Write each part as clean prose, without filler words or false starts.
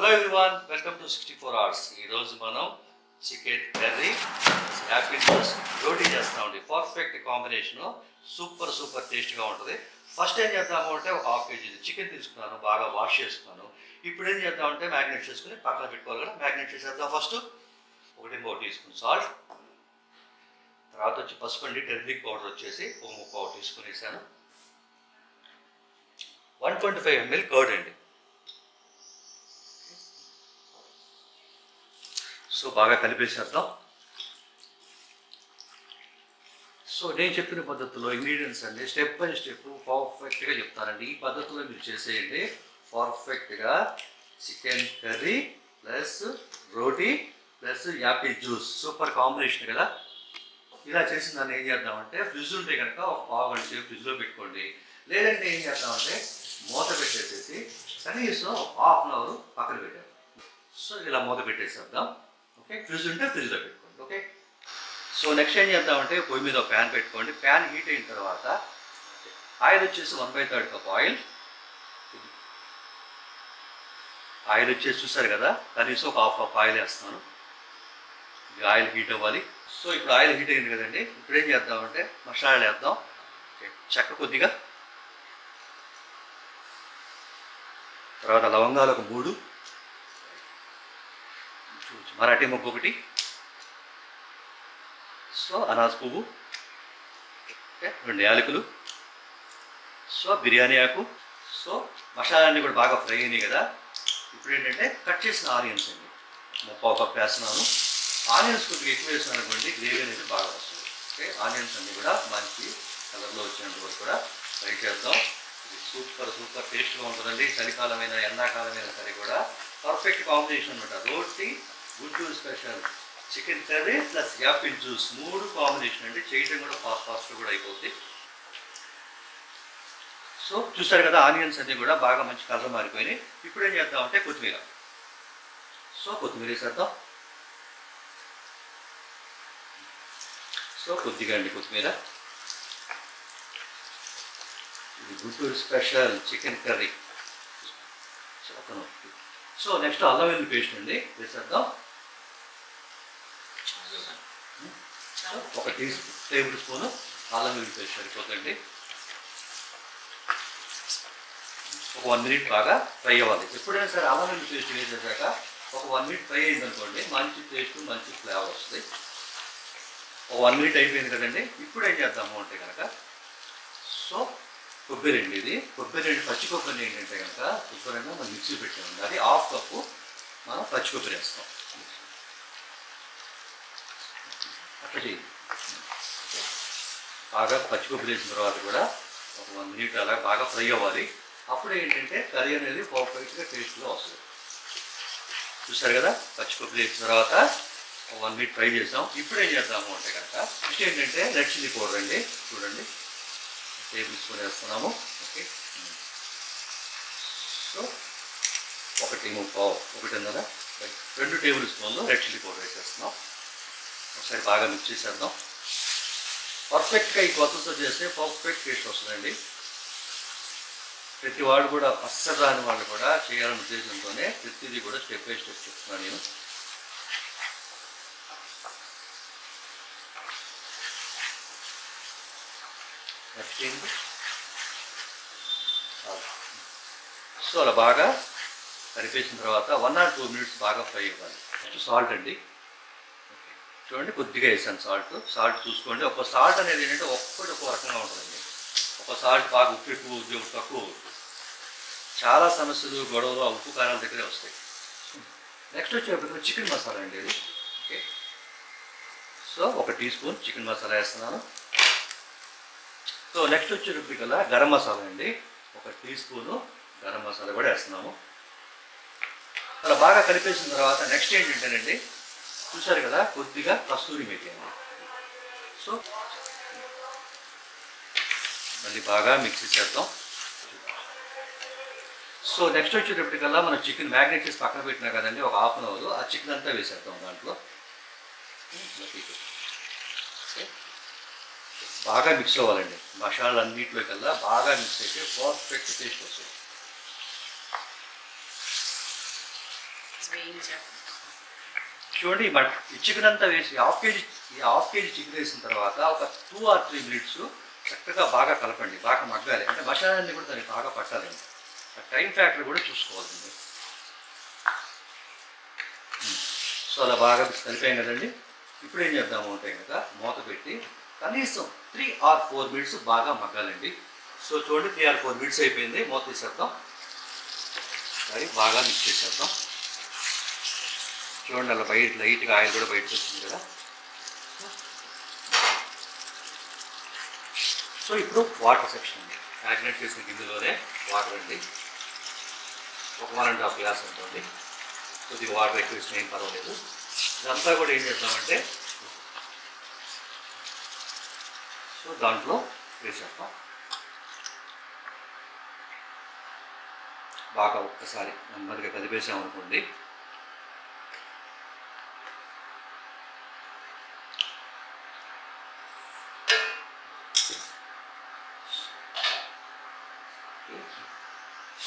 Hello everyone, welcome to 64 hours. ఈరోజు మనం chicken curry, apple juice, రోటీ చేస్తామండి. పర్ఫెక్ట్ కాంబినేషను, సూపర్ టేస్ట్గా ఉంటుంది. ఫస్ట్ ఏం చేద్దాము అంటే ఒక హాఫ్ కేజీ చికెన్ తీసుకున్నాను, బాగా వాష్ చేసుకున్నాను. ఇప్పుడు ఏం చేద్దామంటే మ్యాగ్నేట్ చేసుకుని పక్కన పెట్టుకోవాలి కదా. మ్యాగ్నేట్ చేసేద్దాం. ఫస్ట్ 1 టీ స్పూన్ సాల్ట్, తర్వాత వచ్చి పసుపు అండి. టర్మరిక్ పౌడర్ వచ్చేసి 1 టీ స్పూన్ వేసాను. 125 ml కర్డ్ అండి. సో బాగా కలిపేసేద్దాం. సో నేను చెప్పిన పద్ధతిలో ఇంగ్రీడియంట్స్ అండి స్టెప్ బై స్టెప్ పర్ఫెక్ట్గా చెప్తానండి. ఈ పద్ధతిలో మీరు చేసేయండి. పర్ఫెక్ట్గా chicken curry plus roti plus apple juice super combination కదా. ఇలా చేసిన దాన్ని ఏం చేద్దామంటే ఫ్రిడ్జ్ ఉంటే కనుక ఒక పావు గంట సేపు ఫ్రిడ్జ్లో పెట్టుకోండి. లేదంటే ఏం చేద్దామంటే మూత పెట్టేసేసి కనీసం హాఫ్ అన్ అవర్ పక్కన పెట్టారు. సో ఇలా మూత పెట్టేసేద్దాం. ఓకే, ఫ్రిడ్జ్ ఉంటే ఫ్రిడ్జ్లో పెట్టుకోండి. ఓకే, సో నెక్స్ట్ ఏం చేద్దామంటే పొయ్యి మీద ఒక ప్యాన్ పెట్టుకోండి. ప్యాన్ హీట్ అయిన తర్వాత ఆయిల్ వచ్చేసి 1/3 కప్ ఆయిల్. ఆయిల్ వచ్చేసి చూసారు కదా, కనీసం ఒక హాఫ్ కప్ ఆయిల్ వేస్తాను. ఇది ఆయిల్ హీట్ అవ్వాలి. సో ఇప్పుడు ఆయిల్ హీట్ అయింది కదండి. ఇప్పుడు ఏం చేద్దామంటే మసాలాలు వేద్దాం. చెక్క కొద్దిగా, తర్వాత లవంగాలు ఒక 3, మరాఠీ మొగ్గు 1, సో అనాస్ పువ్వు, 2 యాలకులు, సో బిర్యానీ ఆకు. సో మసాలాన్ని కూడా బాగా ఫ్రై అయినాయి కదా. ఇప్పుడు ఏంటంటే కట్ చేసిన ఆనియన్స్ అండి 1/4 కప్ వేస్తున్నాను. ఆనియన్స్ కొద్దిగా ఎక్కువ వేస్తున్నాను అనుకోండి, గ్రేవీ అనేది బాగా వస్తుంది. ఓకే, ఆనియన్స్ అన్నీ కూడా మంచి కలర్లో వచ్చినంత వరకు కూడా ఫ్రై చేద్దాం. ఇది సూపర్ టేస్ట్గా ఉంటుందండి. చలికాలమైన ఎండాకాలమైన సరే కూడా పర్ఫెక్ట్ కాంబినేషన్ అనమాట. Roti, Guntur special chicken curry plus apple juice 3 combination అండి. చేయడం కూడా ఫాస్ట్గా కూడా అయిపోద్ది. సో చూసారు కదా, ఆనియన్స్ అన్నీ కూడా బాగా మంచి కలర్ మారిపోయినాయి. ఇప్పుడు ఏం చేద్దామంటే కొత్తిమీర. సో కొత్తిమీర వేసేద్దాం. సో కొద్దిగా అండి కొత్తిమీర. ఇది Guntur special chicken curry. So next అల్లం వెల్లుల్లి పేస్ట్ అండి వేసేద్దాం. 1 టేబుల్ స్పూను అల్లం వెల్లుల్లి పేస్ట్ సరిపోతుంది. ఒక 1 మినిట్ బాగా ఫ్రై అవ్వాలి. ఎప్పుడైనా సరే అల్లం వెల్లుల్లి పేస్ట్ వేసేసాక ఒక 1 మినిట్ ఫ్రై అయిందనుకోండి, మంచి టేస్ట్ మంచి ఫ్లేవర్ వస్తుంది. ఒక 1 మినిట్ అయిపోయింది కదండి. ఇప్పుడు ఏం చేద్దాము అంటే కనుక, సో కొబ్బరి అండి. ఇది కొబ్బరి అండి, పచ్చి కొబ్బరి ఏంటంటే కనుక కొబ్బరి అయినా మనం మిక్సీ పెట్టాము. అది హాఫ్ కప్పు మనం పచ్చి కొబ్బరి వేస్తాం. అట్లా చేయండి. బాగా పచ్చి కొబ్బరి వేసిన తర్వాత కూడా ఒక 1 మినిట్ అలా బాగా ఫ్రై అవ్వాలి. అప్పుడు ఏంటంటే కర్రీ అనేది పర్ఫెక్ట్గా టేస్ట్గా వస్తుంది. చూసారు కదా, పచ్చి కొబ్బరి వేసిన తర్వాత 1 మినిట్ ఫ్రై చేసాం. ఇప్పుడు ఏం చేద్దాము అంటే కనుక నెక్స్ట్ ఏంటంటే రెడ్ చిల్లీ పౌడర్ అండి. చూడండి, టేబుల్ స్పూన్ వేస్తున్నాము. ఓకే, సో 1.5 2 టేబుల్ స్పూన్లు రెడ్ చిల్లీ పౌడర్ వేసేస్తున్నాం. ఒకసారి బాగా మిక్స్ చేసేద్దాం. పర్ఫెక్ట్గా ఈ కొత్తతో చేస్తే పర్ఫెక్ట్ టేస్ట్ వస్తుందండి. ప్రతి వాళ్ళు కూడా అస్సలు రాని వాళ్ళు కూడా చేయాలనే ఉద్దేశంతోనే ప్రతిదీ కూడా స్టెప్ బై స్టెప్ చెప్తున్నాను నేను. సో అలా బాగా కలిపేసిన తర్వాత 1 or 2 మినిట్స్ బాగా ఫ్రై అవ్వాలి. నెక్స్ట్ సాల్ట్ అండి. చూడండి, కొద్దిగా వేసాను సాల్ట్ చూసుకోండి. ఒక సాల్ట్ అనేది ఏంటంటే ఒక్కటి ఒక రకంగా ఉంటుందండి. ఒక సాల్ట్ బాగా ఉప్పు ఎక్కువ, ఉప్పు తక్కువ. చాలా సమస్యలు, గొడవలు ఆ ఉప్పు కారాల దగ్గరే వస్తాయి. నెక్స్ట్ వచ్చేటప్పుడు చికెన్ మసాలా అండి ఇది. Okay, so 1 teaspoon chicken masala వేస్తున్నాను. సో నెక్స్ట్ వచ్చేటప్పటికల్లా గరం మసాలా అండి. 1 టీ స్పూను గరం మసాలా కూడా వేస్తున్నాము. అలా బాగా కలిపేసిన తర్వాత నెక్స్ట్ ఏంటంటేనండి, చూసారు కదా, కొద్దిగా కస్తూరి మేతి అండి. సో మళ్ళీ బాగా మిక్స్ చేద్దాం. సో నెక్స్ట్ వచ్చేటప్పటికల్లా మనం చికెన్ మ్యాగ్నేట్ చేసి పక్కన పెట్టినా కదండి, ఒక హాఫ్ అన్ అవర్. ఆ చికెన్ అంతా వేసేద్దాం దాంట్లో. బాగా మిక్స్ అవ్వాలండి. మసాలా అన్నింటిలో కల్లా బాగా మిక్స్ అయితే పర్ఫెక్ట్ టేస్ట్ వస్తుంది. చూడండి ఈ చికెన్ అంతా వేసి హాఫ్ కేజీ చికెన్ వేసిన తర్వాత ఒక 2 or 3 మినిట్స్ చక్కగా బాగా కలపండి, బాగా మగ్గాలి. అంటే మసాలాన్ని కూడా దానికి బాగా పట్టాలండి. టైం ఫ్యాక్టర్ కూడా చూసుకోవాలండి. సో అలా బాగా కలిపాం కదండి. ఇప్పుడు ఏం చేద్దాము అంటే కనుక మూత పెట్టి కనీసం 3 or 4 మినిట్స్ బాగా మగ్గాలండి. సో చూడండి 3 or 4 మినిట్స్ అయిపోయింది. మూత తీసేద్దాం, అది బాగా మిక్స్ చేసేద్దాం. చూడండి అలా లైట్గా ఆయిల్ కూడా బయటకు వచ్చింది కదా. సో ఇప్పుడు వాటర్ సెక్షన్ అండి. మ్యాగ్నేట్ చేసిన గిన్నెలోనే వాటర్ అండి, ఒక 1.5 గ్లాస్ ఉంటుంది. కొద్దిగా వాటర్ ఎక్కువ ఇచ్చినా ఏం పర్వాలేదు. ఇదంతా కూడా ఏం చేద్దామంటే సో దాంట్లో వేసేద్దాం. బాగా ఒక్కసారి నెమ్మదిగా కలిపేసామనుకోండి.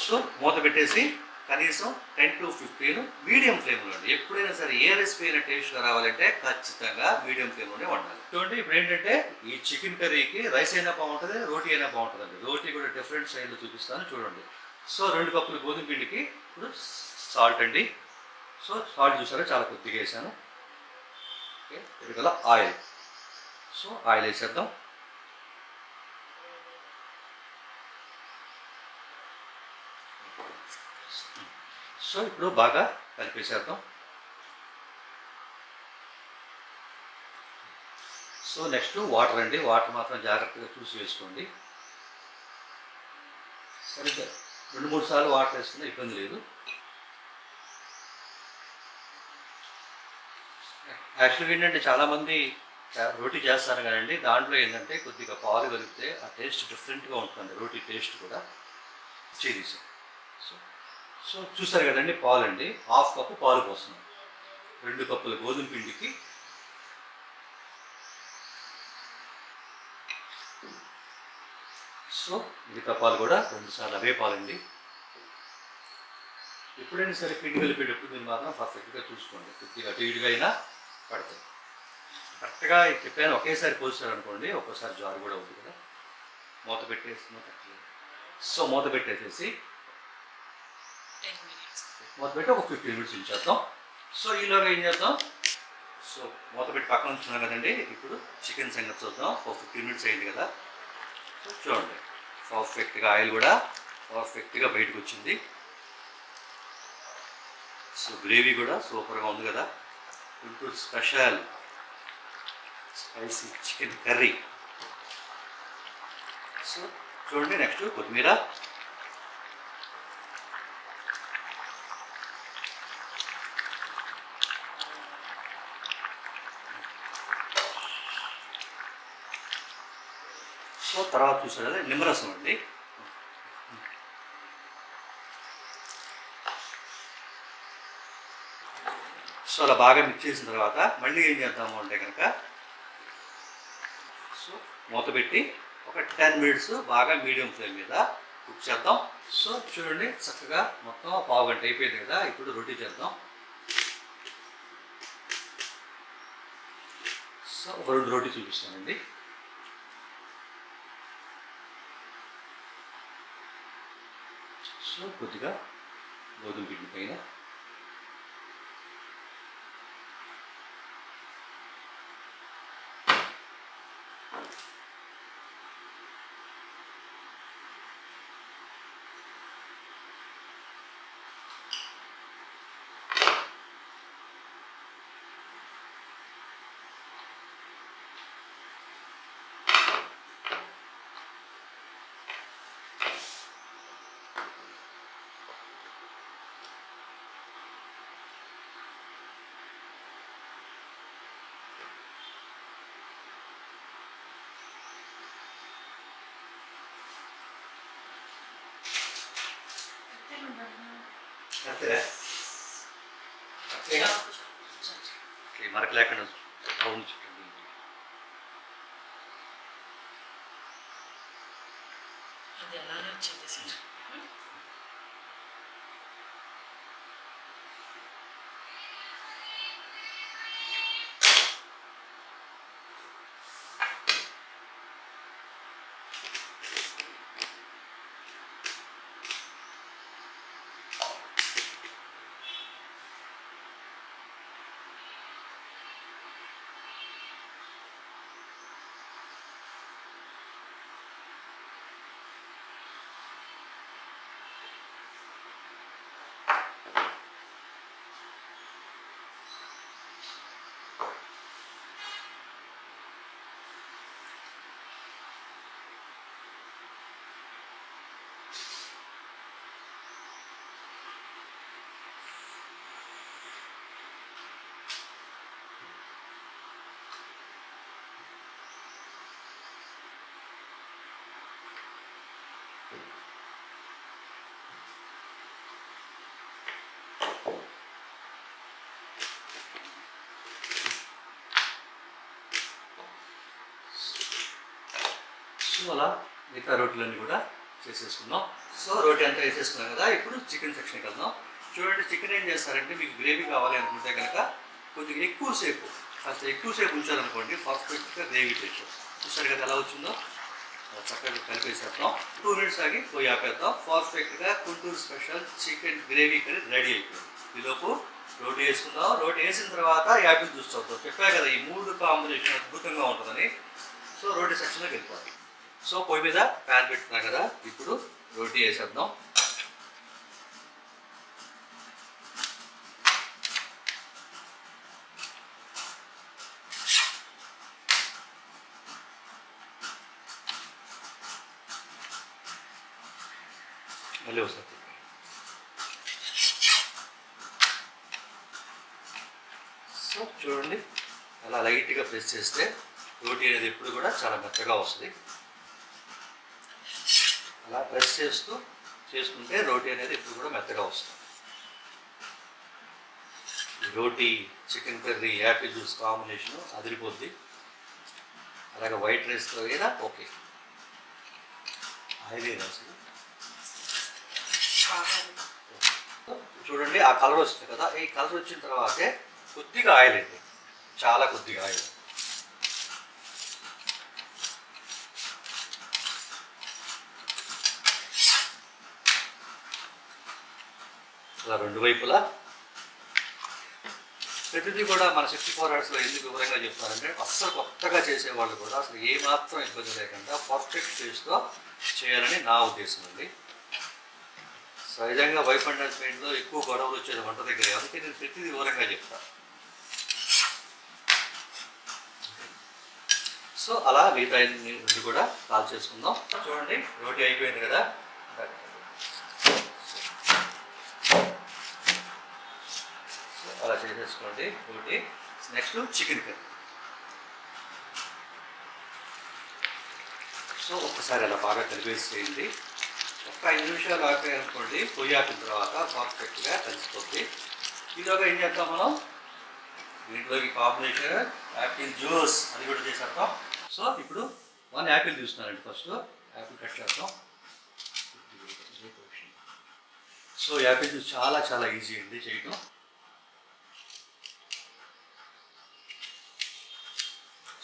సో మూత పెట్టేసి కనీసం 10 to 15 మీడియం ఫ్లేమ్లో అండి. ఎప్పుడైనా సరే ఏ రెసిపీ అయినా టేస్ట్గా రావాలంటే ఖచ్చితంగా మీడియం ఫ్లేమ్లోనే వండాలి. చూడండి ఇప్పుడు ఏంటంటే ఈ చికెన్ కర్రీకి రైస్ అయినా బాగుంటుంది, రోటీ అయినా బాగుంటుందండి. రోటీ కూడా డిఫరెంట్ స్టైల్లో చూపిస్తాను చూడండి. సో 2 కప్పులు గోధుమ పిండికి ఇప్పుడు సాల్ట్ అండి. సో సాల్ట్ చూసారా చాలా కొద్దిగా వేసాను. ఓకే, ఇది కదా ఆయిల్. సో ఆయిల్ వేసేద్దాం. సో ఇప్పుడు బాగా కలిపేసేద్దాం. సో నెక్స్ట్ వాటర్ అండి. వాటర్ మాత్రం జాగ్రత్తగా చూసి వేసుకోండి. సరిగ్గా 2-3 సార్లు వాటర్ వేసుకున్నా ఇబ్బంది లేదు. యాక్చువల్గా ఏంటంటే చాలామంది రోటీ చేస్తారు కదండి, దాంట్లో ఏంటంటే కొద్దిగా పాలు కలిపితే ఆ టేస్ట్ డిఫరెంట్గా ఉంటుంది, రోటీ టేస్ట్ కూడా చేసి. సో చూసారు కదండి, పాలు అండి. 1/2 కప్పు పాలు పోస్తున్నాం. 2 కప్పుల గోధుమ పిండికి సో మిగతా పాలు కూడా 2 సార్లు అవే పాలండి. ఎప్పుడైనా సరే పిండి కలిపేటప్పుడు మీరు మాత్రం పర్ఫెక్ట్గా చూసుకోండి. కొద్దిగా అటు ఇటుగా అయినా పడతాయి. కరెక్ట్గా చెప్పాను ఒకేసారి పోసారు అనుకోండి, ఒక్కోసారి జారు కూడా అవుతుంది కదా. మూత పెట్టేసి సో మూత పెట్టేసేసి మూత పెట్టి ఒక 15 మినిట్స్ ఉంచేద్దాం. సో ఈలోగా ఏం చేద్దాం, సో మూత పెట్టి పక్కన ఉంచుకున్నాం కదండి. ఇప్పుడు చికెన్ సంగతి చూద్దాం. ఒక 15 మినిట్స్ అయింది కదా. సో చూడండి పర్ఫెక్ట్గా ఆయిల్ కూడా పర్ఫెక్ట్గా బయటకు వచ్చింది. సో గ్రేవీ కూడా సూపర్గా ఉంది కదా. Guntur special spicy chicken curry. So చూడండి నెక్స్ట్ కొత్తిమీర. సో తర్వాత చూసారు కదా నిమ్మరసం అండి. సో అలా బాగా మిక్స్ చేసిన తర్వాత మళ్ళీ ఏం చేద్దాము అంటే కనుక సో మూత పెట్టి ఒక 10 మినిట్స్ బాగా మీడియం ఫ్లేమ్ మీద కుక్ చేద్దాం. సో చూడండి చక్కగా మొత్తం 1/2 గంట అయిపోయింది కదా. ఇప్పుడు రోటీ చేద్దాం. సో ఒక 2 రోటీ చూపిస్తానండి. సో కొద్దిగా గోధుమ పిండి పైన అంతేనా? అంతేగా మరక లేకుండా రౌండ్ చుట్టండి. సో అలా మిగతా రోటీలన్నీ కూడా చేసేసుకున్నాం. సో రోటీ అంతా వేసేసుకున్నాం కదా. ఇప్పుడు చికెన్ సెక్షన్కి వెళ్దాం. చూడండి, చికెన్ ఏం చేస్తారంటే మీకు గ్రేవీ కావాలి అనుకుంటే కనుక కొద్దిగా కాస్త ఎక్కువసేపు ఉంచారనుకోండి, పర్ఫెక్ట్గా గ్రేవీ టేస్ట్. చూసారు కదా ఎలా వచ్చిందో. చక్కగా కలిపేసేద్దాం. 2 మినిట్స్ ఆగి పోయి ఆపేద్దాం. పర్ఫెక్ట్గా Guntur special chicken gravy curry ready అయిపోయింది. ఈలోపు రోటీ వేసుకుందాం. రోటీ వేసిన తర్వాత యాపిల్ జ్యూస్ చూద్దాం. చెప్పా కదా ఈ 3 కాంబినేషన్ అద్భుతంగా ఉంటుందని. సో రోటీ సెక్షన్లోకి వెళ్ళిపోవాలి. సో పొయ్యి మీద ప్యాన్ పెట్టుకున్నాం కదా, ఇప్పుడు రోటీ వేసేద్దాం. మళ్ళీ వస్తుంది. సో చూడండి, అలా లైట్గా ప్రెస్ చేస్తే రోటీ అనేది ఎప్పుడు కూడా చాలా మెత్తగా వస్తుంది. అలా ప్రెస్ చేసుకుంటే రోటీ అనేది ఎప్పుడు కూడా మెత్తగా వస్తుంది. Roti chicken curry apple juice combination అదిరిపోద్ది. అలాగే వైట్ రైస్తో అయినా ఓకే. ఆయిల్ అసలు చూడండి, ఆ కలర్ వస్తుంది కదా. ఈ కలర్ వచ్చిన తర్వాతే కొద్దిగా ఆయిల్ అండి, చాలా కొద్దిగా ఆయిల్. అలా 2 వైపులా. ప్రతిదీ కూడా మన 64 hours ఎందుకు వివరంగా చెప్తారంటే అస్సలు కొత్తగా చేసేవాళ్ళు కూడా అసలు ఏమాత్రం ఇబ్బంది లేకుండా పర్ఫెక్ట్ టేస్ట్తో చేయాలని నా ఉద్దేశం అండి. సహజంగా వైఫ్ అండ్ హస్బెండ్లో ఎక్కువ గొడవలు వచ్చేది వంట దగ్గర, అందుకే నేను ప్రతిదీ వివరంగా చెప్తాను. సో అలా మిగతా 2 కూడా కాల్ చేసుకుందాం. చూడండి, రోటీ అయిపోయింది కదా. సో అలా చేసేసుకోండి roti. Next chicken curry. So ఒక్కసారి అలా బాగా కలిపేసేయండి. ఒక 5 నిమిషాలు ఆపాయనుకోండి, పొయ్యి ఆపిన తర్వాత పర్ఫెక్ట్గా కలిసిపోద్ది. ఈలోగా ఏం చేద్దాం మనం, దీంట్లోకి కాంబినేషన్ యాపిల్ జ్యూస్ అది కూడా చేసేద్దాం. సో ఇప్పుడు 1 యాపిల్ తీసుకున్నానండి. ఫస్ట్ యాపిల్ కట్ చేద్దాం. సో యాపిల్ జ్యూస్ చాలా చాలా ఈజీ అండి చేయటం.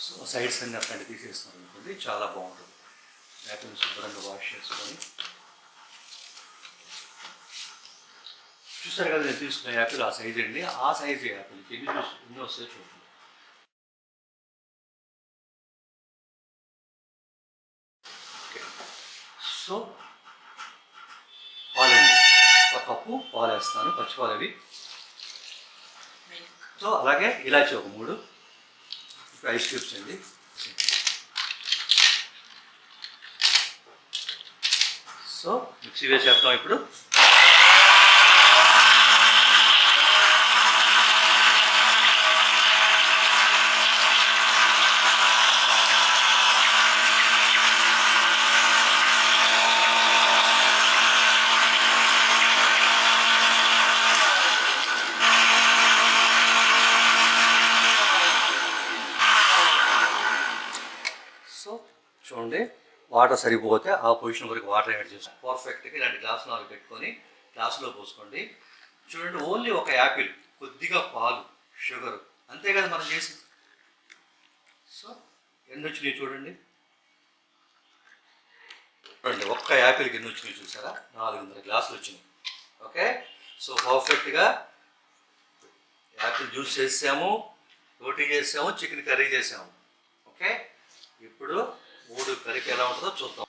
సో సైడ్స్ అన్ని అట్లాంటి తీసేస్తున్నాం అనుకోండి, చాలా బాగుంటుంది. యాపిల్ శుభ్రంగా వాష్ చేసుకొని. చూస్తారు కదా నేను తీసుకున్న యాపిల్ ఆ సైజ్ అండి. ఆ సైజ్ యాపిల్కి ఎన్ని వస్తాయో చూడండి. సో పాలండి, 1 కప్పు పాలు వేస్తాను, పచ్చిపాలు అవి. సో అలాగే ఇలాచి ఒక 3, ఐస్ క్యూబ్స్ అండి. సో మిక్సీ వేసేద్దాం ఇప్పుడు. చూడండి, వాటర్ సరిపోతే ఆ పొజిషన్ వరకు వాటర్ యాడ్ చేస్తాం. పర్ఫెక్ట్గా ఇలాంటి గ్లాస్ 4 పెట్టుకొని గ్లాసులో పోసుకోండి. చూడండి, ఓన్లీ 1 యాపిల్, కొద్దిగా పాలు, షుగర్, అంతే కదా మనం చేసింది. సో ఎన్ని వచ్చినాయి చూడండి. 1 యాపిల్కి ఎన్ని వచ్చినాయి చూసారా, 400 గ్లాసులు వచ్చినాయి. ఓకే. సో పర్ఫెక్ట్గా యాపిల్ జ్యూస్ చేసాము, రోటీ చేసాము, చికెన్ కర్రీ చేసాము. ఓకే. ఇప్పుడు 3 కర్రీకి ఎలా ఉంటుందో చూద్దాం.